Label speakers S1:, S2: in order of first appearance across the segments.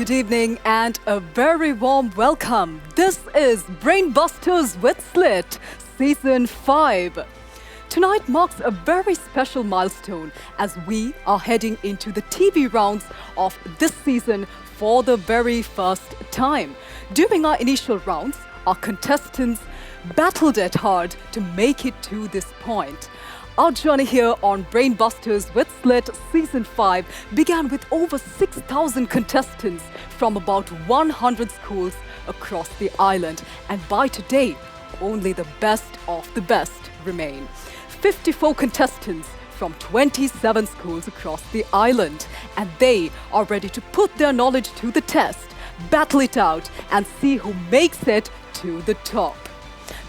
S1: good evening and a very warm welcome. This is Brainbusters with SLIIT, Season 5. Tonight marks a very special milestone as we are heading into the TV rounds of this season for the very first time. During our initial rounds, our contestants battled it hard to make it to this point. Our journey here on Brainbusters with SLIIT Season 5 began with over 6,000 contestants from about 100 schools across the island. And by today, only the best of the best remain. 54 contestants from 27 schools across the island. And they are ready to put their knowledge to the test, battle it out, and see who makes it to the top.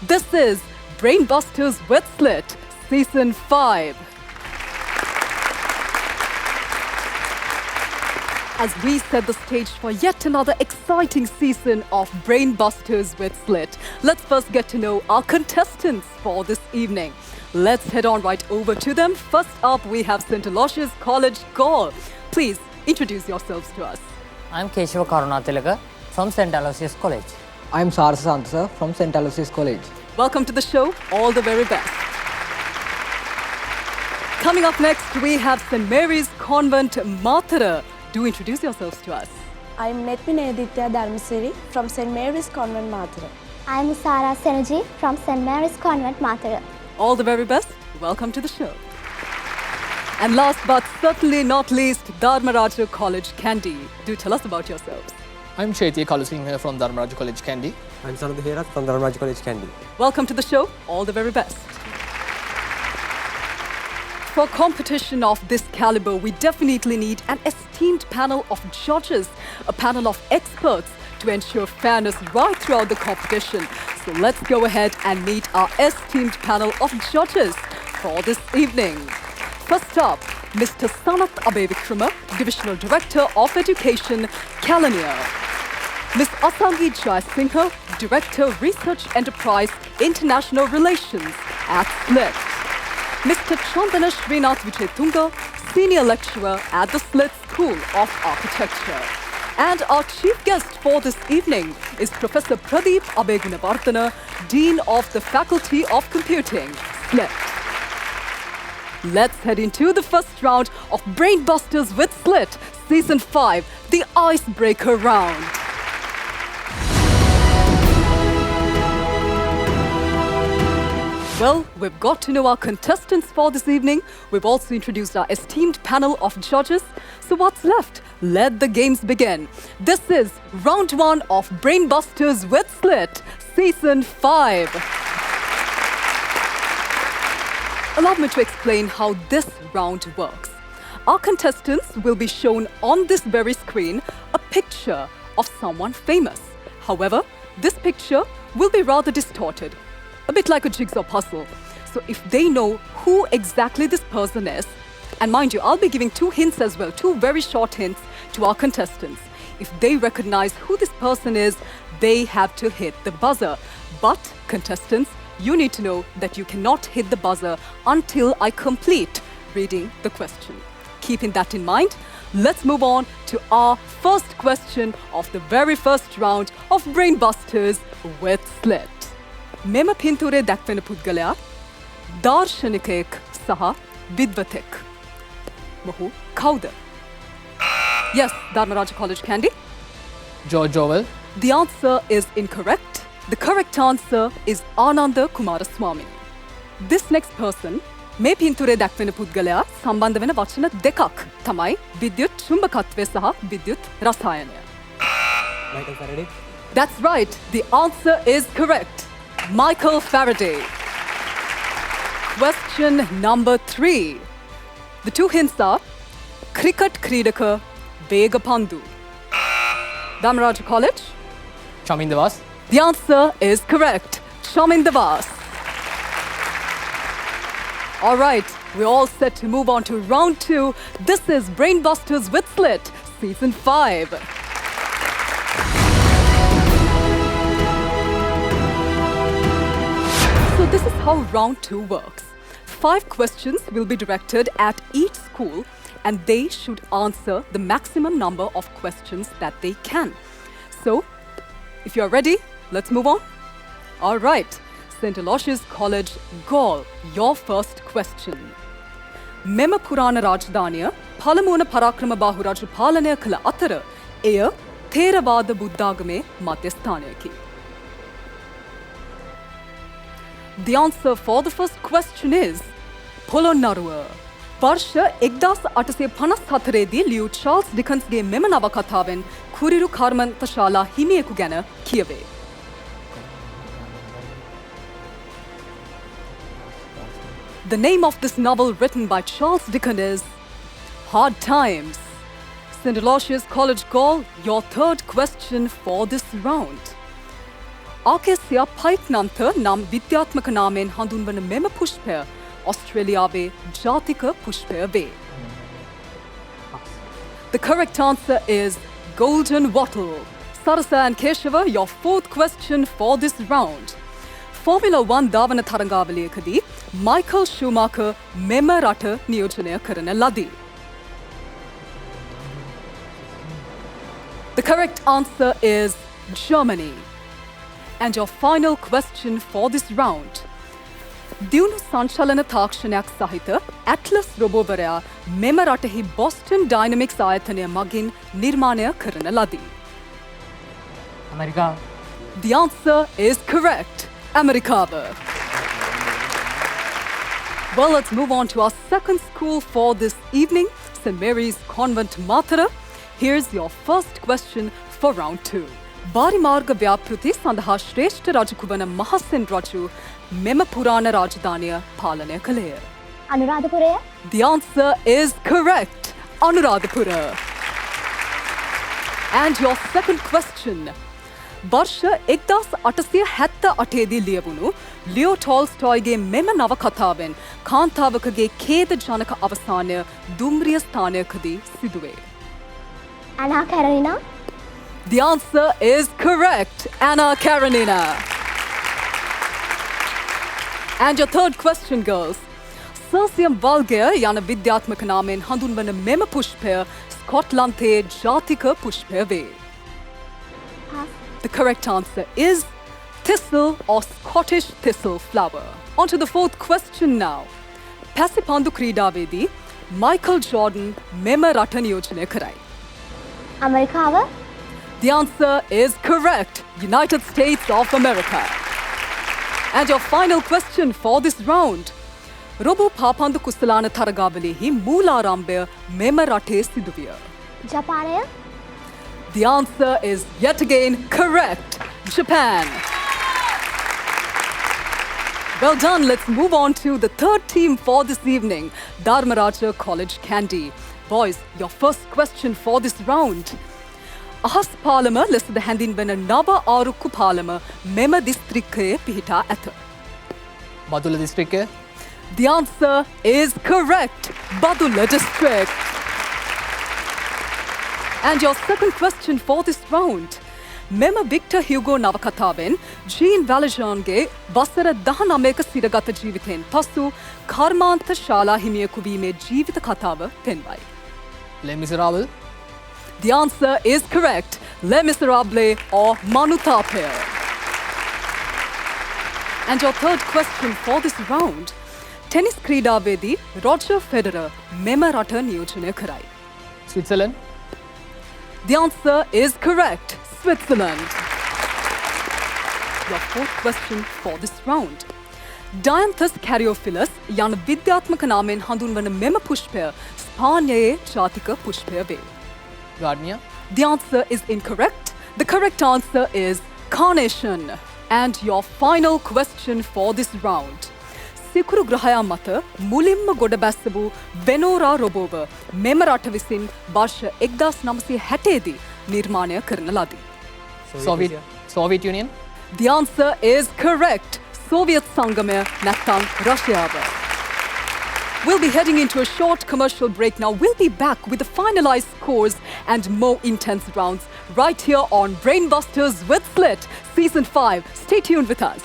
S1: This is Brainbusters with SLIIT Season 5. As we set the stage for yet another exciting season of Brainbusters with SLIIT, let's first get to know our contestants for this evening. Let's head on right over to them. First up, we have St. Aloysius College Galle. Please introduce yourselves to us.
S2: I'm Keshava Karunatilaka from St. Aloysius College.
S3: I'm Sarasa Santasa from St. Aloysius College.
S1: Welcome to the show. All the very best. Coming up next, we have St. Mary's Convent Mathura. Do introduce yourselves to us.
S4: I'm Netmineditya Dharmasiri from St. Mary's Convent Mathura.
S5: I'm Sara Senergy from St. Mary's Convent Mathura.
S1: All the very best. Welcome to the show. And last but certainly not least, Dharmaraja College Kandy. Do tell us about yourselves.
S6: I'm Shaiti Kalusinghe from Dharmaraja College Kandy.
S3: I'm Sanad Herat from Dharmaraja College Kandy.
S1: Welcome to the show. All the very best. For a competition of this caliber, we definitely need an esteemed panel of judges, a panel of experts to ensure fairness right throughout the competition. So let's go ahead and meet our esteemed panel of judges for this evening. First up, Mr. Sanath Abevikrama, Divisional Director of Education, Kalania. Ms. Asangi Jaisingha, Director, Research Enterprise, International Relations at SLIIT. Mr. Chandana Srinath Vijayatunga, Senior Lecturer at the SLIIT School of Architecture. And our chief guest for this evening is Professor Pradeep Abegunavardhana, Dean of the Faculty of Computing, SLIIT. Let's head into the first round of Brainbusters with SLIIT, Season 5, the Icebreaker Round. Well, we've got to know our contestants for this evening. We've also introduced our esteemed panel of judges. So what's left? Let the games begin. This is round 1 of Brainbusters with SLIIT, Season 5. Allow me to explain how this round works. Our contestants will be shown on this very screen a picture of someone famous. However, this picture will be rather distorted, a bit like a jigsaw puzzle. So if they know who exactly this person is, and mind you, I'll be giving 2 hints as well, 2 very short hints to our contestants. If they recognize who this person is, they have to hit the buzzer. But contestants, you need to know that you cannot hit the buzzer until I complete reading the question. Keeping that in mind, let's move on to our first question of the very first round of Brainbusters with SLIIT. මෙම පින්තූරේ දැක්වෙන පුද්ගලයා දාර්ශනිකයෙක් සහ විද්වතෙක්. මොහු කවුද? Yes, Dharmaraja College Kandy.
S6: George Orwell.
S1: The answer is incorrect. The correct answer is Ananda Kumaraswamy. This next person, මේ පින්තූරේ දැක්වෙන පුද්ගලයා සම්බන්ධ වෙන වචන දෙකක් තමයි විද්‍යුත් චුම්බකත්වය සහ විද්‍යුත් රසායනය.
S3: Michael Faraday.
S1: That's right. The answer is correct. Michael Faraday. Question number 3. The 2 hints are Cricket Kridaka Vegapandu. Dharmaraja College.
S6: Chamin Devas.
S1: The answer is correct. Chamin Devas. All right, we're all set to move on to round 2. This is Brainbusters with SLIIT, Season 5. So this is how round 2 works. 5 questions will be directed at each school and they should answer the maximum number of questions that they can. So, if you're ready, let's move on. All right, St. Aloysius College, Gaul, your first question. මෙම පුරාණ රාජධානිය පළමුවන පරාක්‍රම බාහු රජු පාලනය කළ අතර එය තේරවාද බුද්ධාගමේ මධ්‍යස්ථානයකි. The answer for the first question is Polonnaruwa. වර්ෂ 1854 දී ලියූ චාල්ස් ඩිකන්ස්ගේ මෙම නවකතාවෙන් කුරිරු කර්මන්තශාලා හිමියෙකු ගැන කියවේ. The name of this novel written by Charles Dickens is Hard Times. St. Aloysius College, Gaul, your third question for this round. ආකේසියා පයිට්නන්ත නම් විද්‍යාත්මක නාමයෙන් හඳුන්වන මෙම පුෂ්පය ඔස්ට්‍රේලියාවේ ජාතික පුෂ්පය වේ. The correct answer is golden wattle. Sarasa and Keshava, your fourth question for this round. Formula 1 ධාවන තරඟාවලියකදී Michael Schumacher මෙම රට නියෝජනය කරන ලදී. The correct answer is Germany. And your final question for this round. දියුණු සංචලන තාක්ෂණයක් සහිත ඇට්ලස් රොබෝවරයා මෙම රටෙහි Boston dynamics ආයතනය මගින් නිර්මාණය කරන ලදී.
S2: America.
S1: The answer is correct. Amerikava. Well, let's move on to our second school for this evening, St. Mary's Convent, Mathura. Here's your first question for round 2. Barimarga Vyapruti සඳහා ශ්‍රේෂ්ඨ රජෙකු වන මහසෙන් රජු මෙම පුරාණ රාජධානිය පාලනය කළේය.
S5: අනුරාධපුරය.
S1: The answer is correct. Anuradhapura. And your second question. වර්ෂ 1878 දී ලියවුණු ලියෝ ටෝල්ස්ටෝයිගේ මෙම නවකතාවෙන් කාන්තාවකගේ ඛේදජනක අවසානය දුම්රිය ස්ථානයකදී සිදුවේ.
S5: Anna Karenina.
S1: The answer is correct. Anna Karenina. And your third question, girls. Cirsium vulgare යන විද්‍යාත්මක නාමයෙන් හඳුන්වන මෙම පුෂ්පය ස්කොට්ලන්තයේ ජාතික පුෂ්පය වේ. The correct answer is thistle or Scottish thistle flower. On to the fourth question now. Pasipandu ක්‍රීඩාවේදී Michael Jordan මෙම රට නියෝජනය කරයි.
S5: ඇමරිකාව.
S1: The answer is correct. United States of America. And your final question for this round. Robo පාපන්දු කුසලාන තරගාවලියෙහි මූලාරම්භය මෙම රටේ සිදුවිය.
S5: ජපානය.
S1: The answer is yet again correct. Japan. Well done. Let's move on to the third team for this evening. Dharmaraja College, Kandy. Boys, your first question for this round. Ahas Palama listed the handin when a Nava Aruku Palama Mema Districte Pihita at.
S6: Badulla දිස්ත්‍රික්කය.
S1: The answer is correct. Badulla district. And your second question for this round. Mema Victor Hugo Navakataben, Jean Valjeange, Basara Dahanameka Sidagata Jiviten, Pasu, Karmanta Shala Himiakubime Jivita Katava, Penwai.
S6: Les Miserables.
S1: The answer is correct. Les Miserables or Manutape. And your third question for this round. Tennis Kridavedi, Roger Federer, Mema Rata Niyojana Karai.
S6: Switzerland.
S1: The answer is correct. Switzerland. Your fourth question for this round. Dianthus caryophyllus යන විද්‍යාත්මක නාමයෙන් හඳුන්වන මෙම පුෂ්පය ස්පාඤ්ඤයේ ජාතික පුෂ්පය වේ.
S6: Gardenia.
S1: The answer is incorrect. The correct answer is carnation. And your final question for this round. සිකුරු ග්‍රහයා මත මුලින්ම ගොඩ බැස්සපු වෙනෝරා රොබෝව මෙම රට විසින් වර්ෂ 1960 දී නිර්මාණය කරන ලදී.
S6: Soviet Union.
S1: The answer is correct. Soviet සංගමය නැත්නම් රෂ්‍යාව. We'll be heading into a short commercial break now. We'll be back with the finalized scores and more intense rounds right here on Brainbusters with SLIIT Season 5. Stay tuned with us.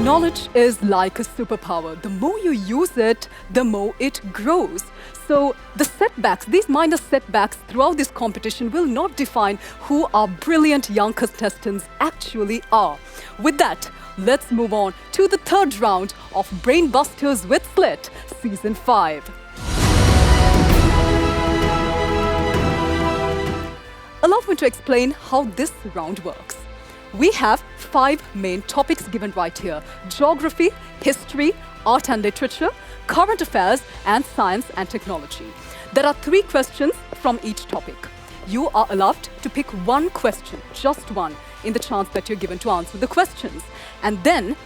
S1: Knowledge is like a superpower. The more you use it, the more it grows. So the setbacks, these minor setbacks throughout this competition will not define who our brilliant young contestants actually are. With that, let's move on to the third round of Brain Busters with SLIIT Season 5. Allow me to explain how this round works. We have 5 main topics given right here: geography, history, art and literature, current affairs, and science and technology. There are 3 questions from each topic. You are allowed to pick one question, just one, in the chance that you're given to answer the questions. And then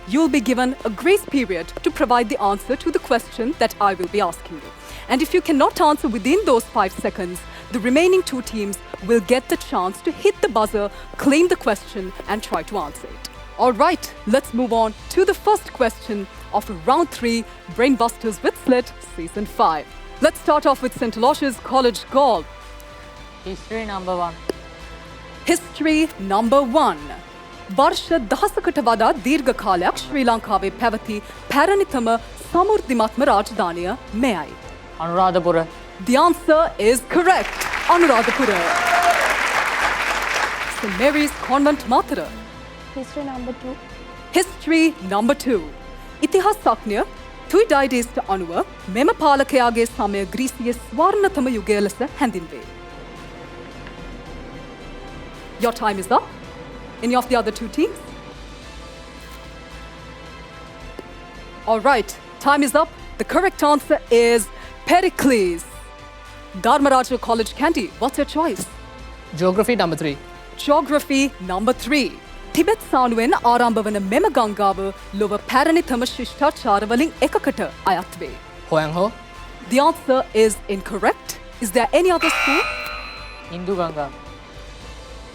S1: you'll be given a grace period to provide the answer to the question that I will be asking you. And if you cannot answer within those 5 seconds, the remaining 2 teams will get the chance to hit the buzzer, claim the question, and try to answer it. All right, let's move on to the first question of round 3, Brain Busters with SLIIT Season 5. Let's start off with St. Aloysius College Gaul.
S2: History number 1.
S1: History number 1. वर्ष 10කට වඩා දීර්ඝ කාලයක් ශ්‍රී ලංකාවේ පැවති පැරණිතම සමෘද්ධිමත්ම රාජධානිය මෙයයි.
S2: Anuradhapura.
S1: The answer is correct. Anuradhapura. St. Mary's Convent Mathura.
S4: History number 2.
S1: History number 2. ඉතිහාසඥ තුයිඩයිඩස්ට අනුව මෙම පාලකයාගේ සමය ග්‍රීසියේ ස්වර්ණතම යුගය ලෙස හැඳින්වේ. Your time is up. Any of the other 2 teams? All right, time is up. The correct answer is Pericles. Dharmaraja College Kandy, what's your choice?
S6: Geography number 3.
S1: Geography number 3. Tibet සානුවෙන් ආරම්භ වන මෙම ගංගාව ලොව පැරණිතම ශිෂ්ටාචාර වලින් එකකට අයත් වේ.
S6: Hoang-ho.
S1: The answer is incorrect. Is there any other school?
S2: Hindu Ganga.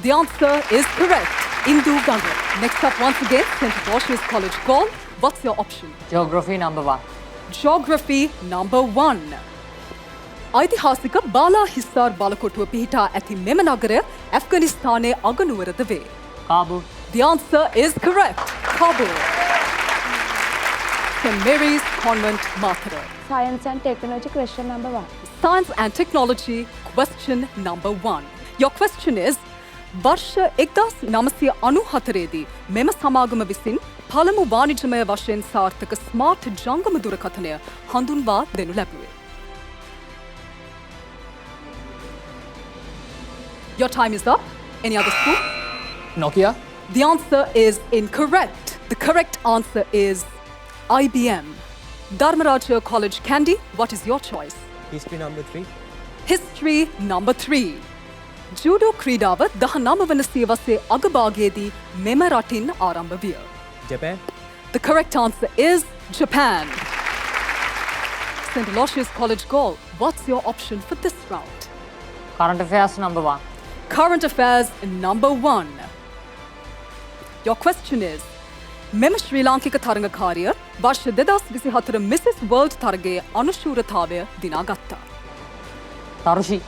S1: The answer is correct. Indu Ganga. Next up once again, St. Aloysius College Gaul. What's your option?
S2: Geography number 1.
S1: Geography number 1. ඓතිහාසික බාලා හිස්සාර් බලකොටුව පිහිටා ඇති මෙම නගරය ඇෆ්ගනිස්තානයේ අගනුවරද වේ.
S2: Kabul.
S1: The answer is correct. Kabul. St. Mary's Convent Mathura.
S4: Science and technology question number 1.
S1: Science and technology question number 1. Your question is, वर्ष 1994 දී මෙම සමාගම විසින් පළමු වාණිජමය වශයෙන් සාර්ථක ස්මාර්ට් ජංගම දුරකථනය හඳුන්වා දෙනු ලැබුවේ. Your time is up. Any other school?
S6: Nokia.
S1: The answer is incorrect. The correct answer is IBM. Dharmaraja College Kandy, what is your choice?
S3: History number 3.
S1: History number 3. Judo ක්‍රීඩාව 19 වන සියවසේ අගභාගයේදී මෙම රටින් ආරම්භ විය.
S3: Japan.
S1: The correct answer is Japan. St. Aloysius College Gaul, what's your option for this round?
S2: Current affairs number 1.
S1: Current affairs number 1. Your question is, මෙම ශ්‍රී ලාංකික තරඟකාරිය වර්ෂ 2024 Mrs. World තරගයේ අනුශූරතාවය දිනාගත්තා.
S2: Tarushi.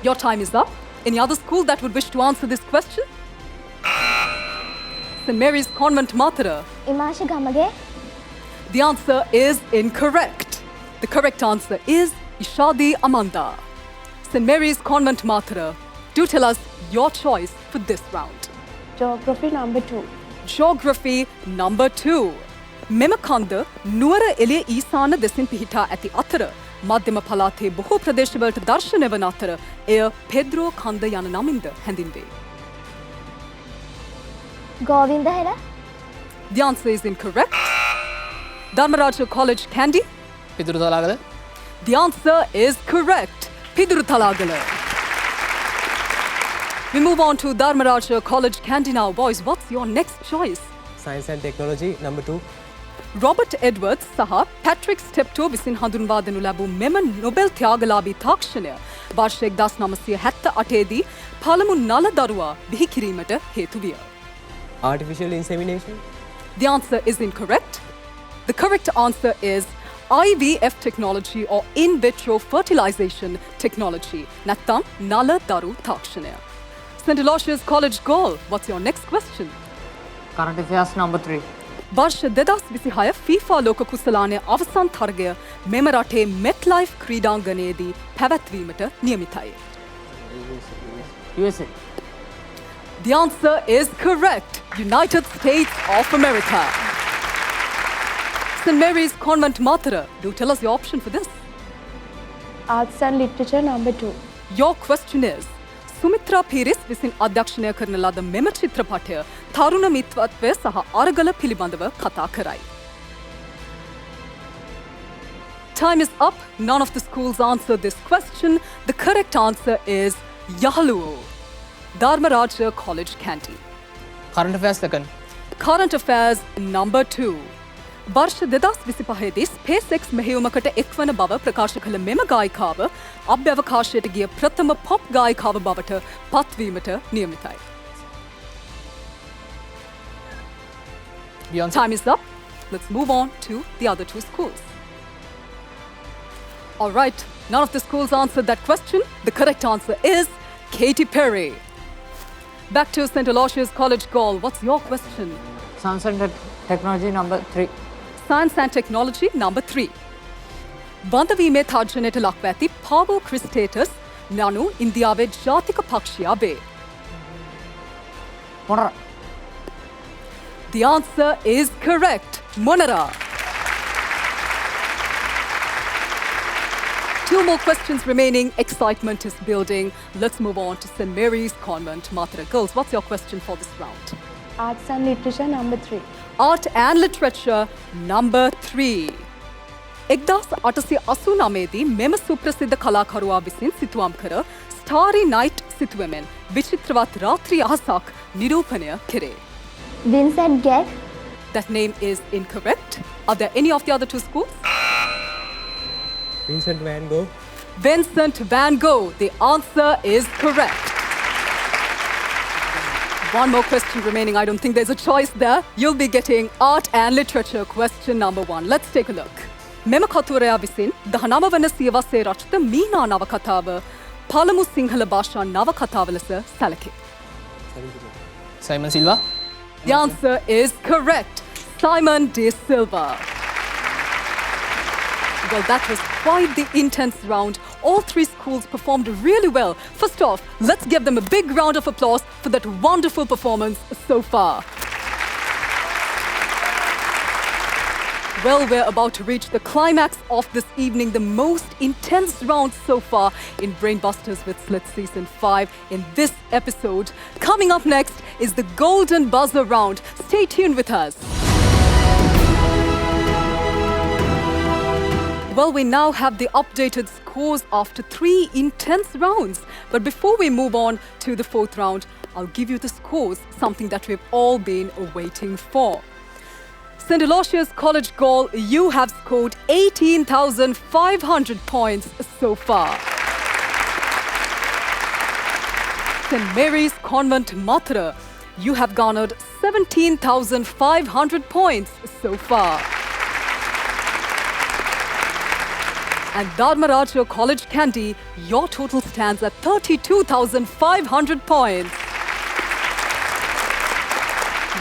S1: Your time is up. Any other school that would wish to answer this question? St. Mary's Convent Mathura.
S5: ඉමාශ Gamage
S1: The answer is incorrect. The correct answer is Ishadi Amanda. St. Mary's Convent Mathura. Do tell us your choice for this round.
S4: Geography number 2.
S1: Geography number 2. මෙම කන්ද නුවර එළිය ඊසාන දෙසින් පිහිටා ඇති අතර මධ්‍යම පළාතේ බොහෝ ප්‍රදේශවලට දර්ශනය වන අතර එය පෙද්‍රෝ කන්ද යන නමින්ද හැඳින්වේ.
S5: ගෝවින්ද හෙළ
S1: The answer is incorrect. Dharmaraja College Kandy.
S6: Piduru Thalagala.
S1: The answer is correct. Piduru Thalagala. We move on to Dharmaraja College Kandy now. Boys, what's your next choice?
S3: Science and technology number 2.
S1: Robert Edwards සහ Patrick Steptoe විසින් හඳුන්වා දෙනු ලැබූ මෙම Nobel ත්‍යාගලාභී තාක්ෂණය වර්ෂ 1978 දී පළමු නල දරුවා බිහි කිරීමට හේතු විය.
S3: Artificial insemination.
S1: The answer is incorrect. The correct answer is IVF technology or in vitro fertilization technology. නැත්නම් නල දරු තාක්ෂණය. St. Aloysius College Gaul, what's your next question?
S2: Current affairs number 3.
S1: वर्ष 2026 FIFA ලෝක කුසලානය අවසන් තරගය මෙම රටේ MetLife ක්‍රීඩාංගණයේදී පැවැත්වීමට නියමිතයි.
S2: USA.
S1: The answer is correct. United States of America. St. Mary's Convent Mathura, do tell us your option for this.
S4: Arts and Literature number 2.
S1: Your question is, Sumitra Piris විසින් අධ්‍යක්ෂණය කරන ලද මෙම චිත්‍රපටය තරුණ මිත්‍රත්වය සහ අරගල පිළිබඳව කතා කරයි. Time is up. None of the schools answered this question. The correct answer is Yahaluo, Dharmaraja College Canteen.
S6: Current affairs second.
S1: Current affairs number 2. वर्ष 2025 SpaceX මෙහෙයුමකට එක්වන බව ප්‍රකාශ කළ මෙම ගායිකාව අභ්‍යවකාශයට ගිය ප්‍රථම පොප් ගායිකාව බවට පත්වීමට නියමිතයි.
S6: Beyonce.
S1: Time is up. Let's move on to the other two schools. All right, none of the schools answered that question. The correct answer is Katy Perry. Back to St. Aloysius College Gaul. What's your question?
S2: Science and Technology number 3.
S1: Science and Technology number 3. බඳවීමේ තර්ජනයට ලක්ව ඇති පාවෝ ක්‍රිස්ටේටස් නනු ඉන්දියාවේ ජාතික පක්ෂියා වේ.
S2: Monara.
S1: The answer is correct. Monara. Two more questions remaining. Excitement is building. Let's move on to St. Mary's Convent Mathura. Girls, what's your question for this round?
S4: Arts and Literature number 3.
S1: Art and Literature number 3. 1889 දී මෙම සුප්‍රසිද්ධ කලාකරුවා විසින් සිතුවම් කර Starry Night සිතුවමෙන් විචිත්‍රවත් රාත්‍රී අහසක් නිරූපණය කෙරේ.
S5: Vincent Gag,
S1: That name is incorrect. Are there any of the other two schools?
S3: Vincent van Gogh.
S1: Vincent van Gogh. The answer is correct. One more question remaining. I don't think there's a choice there. You'll be getting Art and Literature question number 1. Let's take a look. මෙම කතුවරයා විසින් 19 වන සියවසේ රචිත මීනා නවකතාව පළමු සිංහල භාෂා නවකතාව ලෙස සැලකේ.
S6: Simon Silva.
S1: The answer is correct. Simon De Silva. Well, that was quite the intense round. All three schools performed really well. First off, let's give them a big round of applause for that wonderful performance so far. Well, we're about to reach the climax of this evening, the most intense round so far in Brainbusters with SLIIT Season 5 in this episode. Coming up next is the Golden Buzzer Round. Stay tuned with us. Well, we now have the updated scores after 3 intense rounds. But before we move on to the 4th round, I'll give you the scores, something that we've all been waiting for. St. Aloysius College Gaul, you have scored 18,500 points so far. St. Mary's Convent Mathura, you have garnered 17,500 points so far. And Dharmaraja College Kandy, your total stands at 32,500 points.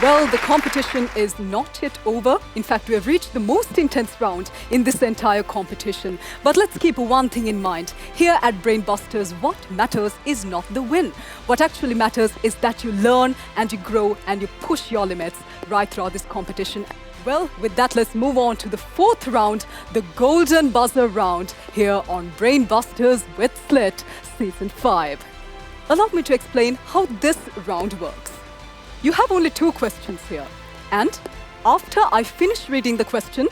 S1: Well, the competition is not yet over. In fact, we have reached the most intense round in this entire competition. But let's keep one thing in mind. Here at Brainbusters, what matters is not the win. What actually matters is that you learn and you grow and you push your limits right throughout this competition. Well, with that, let's move on to the 4th round, the Golden Buzzer Round, here on Brainbusters with SLIIT Season 5. Allow me to explain how this round works. You have only 2 questions here. And after I finish reading the question,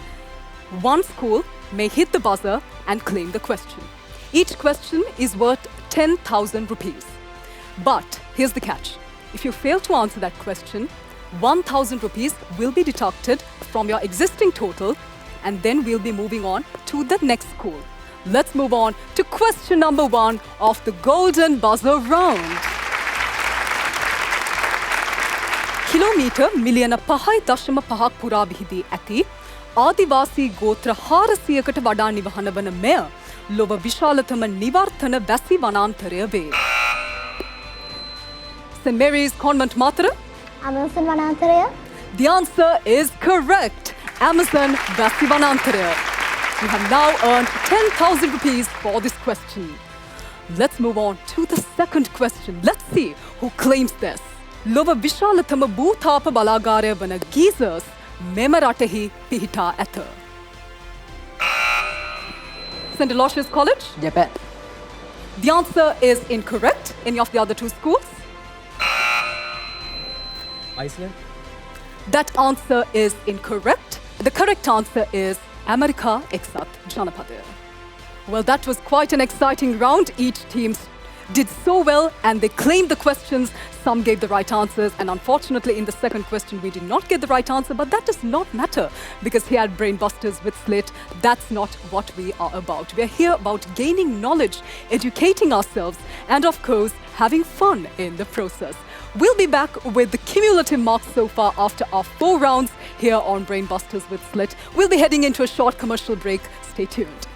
S1: one school may hit the buzzer and claim the question. Each question is worth 10,000 rupees. But here's the catch. If you fail to answer that question, 1,000 rupees will be deducted from your existing total, and then we'll be moving on to the next school. Let's move on to question number 1 of the Golden Buzzer Round. Kilometre මිලියන 5.5ක් පුරා විහිදී ඇති ආදිවාසී ගෝත්‍ර 400කට වඩා නිවහන වන මෙය ලොව විශාලතම නිවර්තන වැසි වනාන්තරය වේ. St. Mary's Convent Mathura,
S5: Amundsen වනාන්තරය,
S1: The answer is correct. Amazon Vasivanantara. You have now earned 10,000 rupees for this question. Let's move on to the second question. Let's see who claims this. Lova Vishalatama Bhutapa Balagara Vana geysers මෙම රටෙහි පිහිටා ඇත. St. Aloysius College?
S2: ජැපන්.
S1: The answer is incorrect. Any of the other two schools?
S3: Iceland.
S1: That answer is incorrect. The correct answer is America එක්සත් ජනපදය. Well, that was quite an exciting round. Each team did so well and they claimed the questions. Some gave the right answers, and unfortunately in the second question we did not get the right answer, but that does not matter because here at Brainbusters with SLIIT, that's not what we are about. We are here about gaining knowledge, educating ourselves, and of course having fun in the process. We'll be back with the cumulative marks so far after our 4 rounds here on Brainbusters with SLIIT. We'll be heading into a short commercial break. Stay tuned.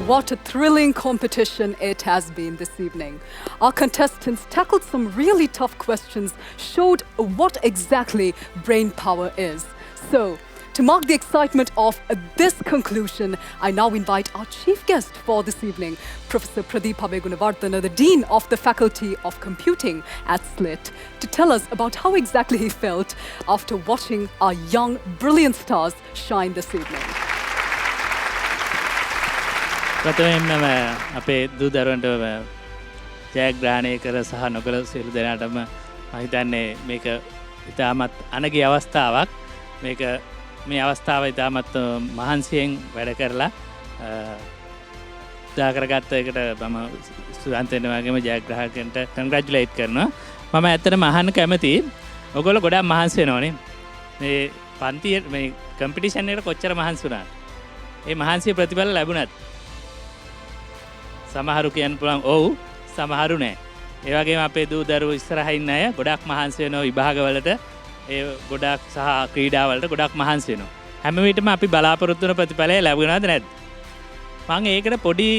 S1: What a thrilling competition it has been this evening. Our contestants tackled some really tough questions, showed what exactly brain power is. So, to mark the excitement of this conclusion, I now invite our chief guest for this evening, Professor Pradeep Abegunawardana, the Dean of the Faculty of Computing at SLIIT, to tell us about how exactly he felt after watching our young, brilliant stars shine this evening.
S7: ප්‍රථමයෙන්ම අපේ දූ දරුවන්ට ජයග්‍රහණය කර සහ නොකළ සියලු දෙනාටම මම හිතන්නේ මේක ඉතාමත් අනගි අවස්ථාවක්. මේක මේ අවස්ථාව ඉතාමත් මහන්සියෙන් වැඩ කරලා උදා කරගත්ත එකට මම සුවන්ත වෙන වගේම ජයග්‍රාහකයන්ට කන්ග්‍රැචුලේට් කරනවා. මම ඇත්තටම අහන්න කැමතියි ඔයගොල්ලෝ ගොඩක් මහන්සි වෙනවනේ. මේ පන්තියේ මේ කම්පිටිෂන් එකට කොච්චර මහන්සි වුණාද? ඒ මහන්සිය ප්‍රතිඵල ලැබුණාද? සමහරු කියන්න පුළුවන් ඔව්, සමහරු නෑ. ඒ වගේම අපේ දූ දරුවෝ ඉස්සරහින් ඉන්න අය ගොඩක් මහන්සි වෙනවා විභාගවලට, ඒ ගොඩක් සහ ක්‍රීඩාවලට ගොඩක් මහන්සි වෙනවා. හැම විටම අපි බලාපොරොත්තු වෙන ප්‍රතිඵලය ලැබුණාද නැද්ද? මම ඒකට පොඩි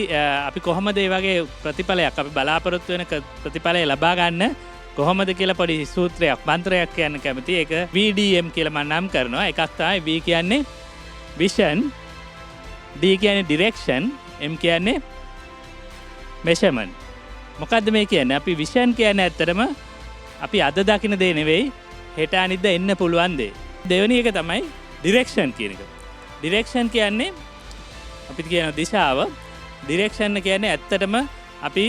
S7: අපි කොහොමද මේ වගේ ප්‍රතිඵලයක් අපි බලාපොරොත්තු වෙන ප්‍රතිඵලය ලබා ගන්න කොහොමද කියලා පොඩි සූත්‍රයක් මන්ත්‍රයක් කියන්න කැමතියි. ඒක VDM කියලා මම නම් කරනවා. එකක් තමයි V කියන්නේ vision, D කියන්නේ direction, M කියන්නේ measurement. මොකද්ද මේ කියන්නේ? අපි vision කියන්නේ ඇත්තටම අපි අද දකින දේ නෙවෙයි, හෙට අනිද්දා එන්න පුළුවන් දේ. දෙවෙනි එක තමයි direction කියන එක. direction කියන්නේ අපිට කියන දිශාව. direction කියන්නේ ඇත්තටම අපි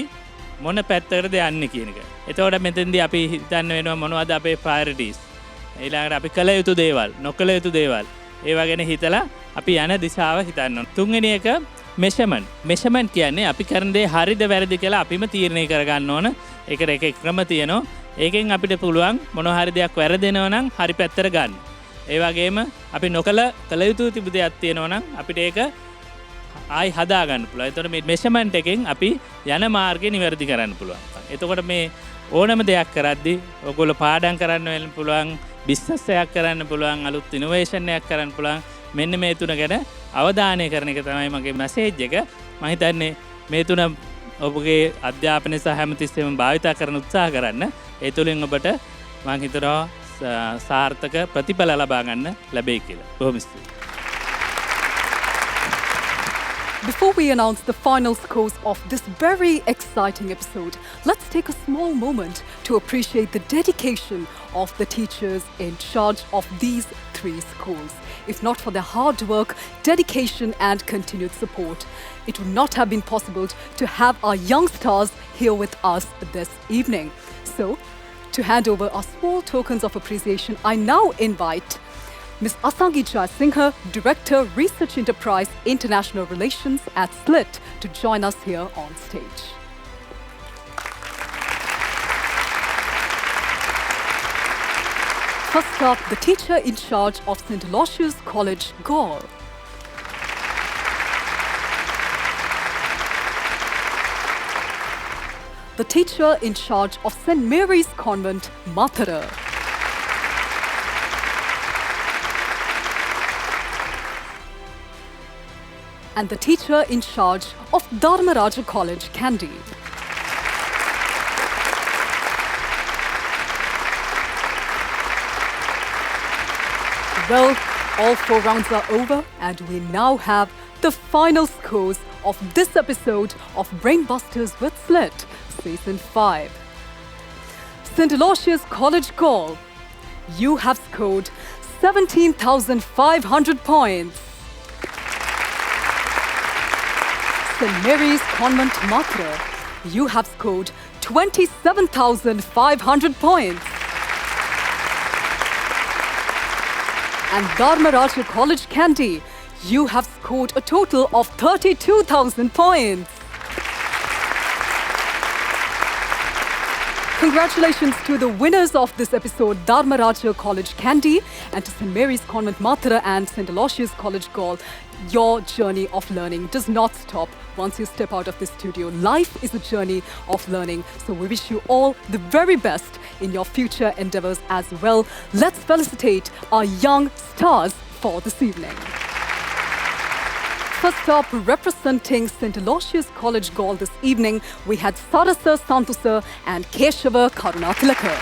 S7: මොන පැත්තකටද යන්නේ කියන එක. එතකොට මෙතෙන්දී අපි හිතන්න වෙනවා මොනවද අපේ priorities. ඊළඟට අපි කළ යුතු දේවල්, නොකළ යුතු දේවල්. ඒවා ගැන හිතලා අපි යන දිශාව හිතන්න ඕන. තුන්වෙනි එක measurement. measurement කියන්නේ අපි කරන දේ හරිද වැරදිද කියලා අපිම තීරණය කරගන්න ඕන. ඒකට එක ක්‍රම තියෙනවා. ඒකෙන් අපිට පුළුවන් මොනවා හරි දෙයක් වැරදෙනවා නම් හරි පැත්තට ගන්න. ඒ වගේම අපි නොකළ කළ යුතු තිබු දෙයක් තියෙනවා නම් අපිට ඒක ආයි හදා ගන්න පුළුවන්. එතකොට මේ measurement එකෙන් අපි යන මාර්ගය නිවැරදි කරන්න පුළුවන්. එතකොට මේ ඕනම දෙයක් කරද්දී ඔයගොල්ලෝ පාඩම් කරන්න වෙන්න පුළුවන්, බිස්නස් එකක් කරන්න පුළුවන්, අලුත් ඉනෝවේෂන් එකක් කරන්න පුළුවන්. මෙන්න මේ තුන ගැන අවධානය කරන එක තමයි මගේ මැසේජ් එක. මම හිතන්නේ මේ තුන ඔබගේ අධ්‍යාපනය සහ හැමතිස්සෙම භාවිතා කරන්න උත්සාහ කරන්න. ඒ තුලින් ඔබට මම හිතනවා සාර්ථක ප්‍රතිඵල ලබා ගන්න ලැබෙයි කියලා. බොහොම ස්තුතියි.
S1: Before we announce the final scores of this very exciting episode, let's take a small moment to appreciate the dedication of the teachers in charge of these 3 schools. If not for their hard work, dedication and continued support, it would not have been possible to have our young stars here with us this evening. So, to hand over our small tokens of appreciation, I now invite Ms. Asangi Singha, Director, Research Enterprise International Relations at SLIIT, to join us here on stage. First up, the teacher in charge of St. Aloysius College, Galle. The teacher in charge of St. Mary's Convent, Mathura. and the teacher in charge of Dharmaraja College, Kandy. Well, all 4 rounds are over and we now have the final scores of this episode of Brainbusters with SLIIT, Season 5. St. Aloysius College Call, you have scored 17,500 points. St. Mary's Convent Matra, you have scored 27,500 points. And Dharmaraja College, Kandy, you have scored a total of 32,000 points. Congratulations to the winners of this episode, Dharmaraja College, Kandy, and to St. Mary's Convent Matra and St. Aloysius College, Gaul. Your journey of learning does not stop once you step out of this studio. Life is a journey of learning, so we wish you all the very best in your future endeavors as well. Let's felicitate our young stars for this evening. First up, representing St. Aloysius College, Gaul this evening, we had Sarasa Santusa and Keshava Karunatilaka.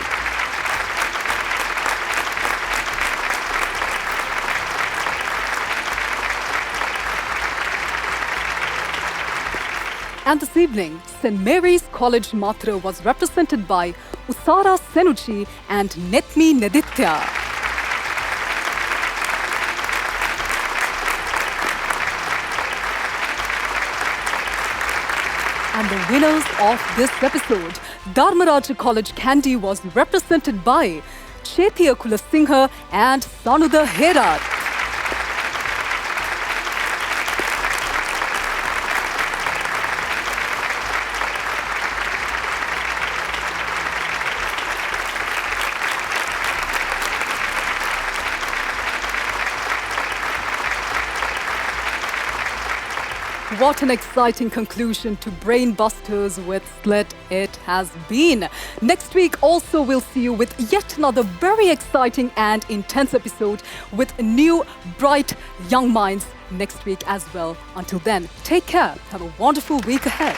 S1: And this evening, St. Mary's College Matra was represented by Usara Senuchi and Netmi Neditya. And the winners of this episode, Dharmaraja College, Kandy, was represented by Chetya Kulasingha and Sanuda Herat. What an exciting conclusion to Brainbusters with SLIIT it has been. Next week also we'll see you with yet another very exciting and intense episode with new, bright, young minds next week as well. Until then, take care. Have a wonderful week ahead.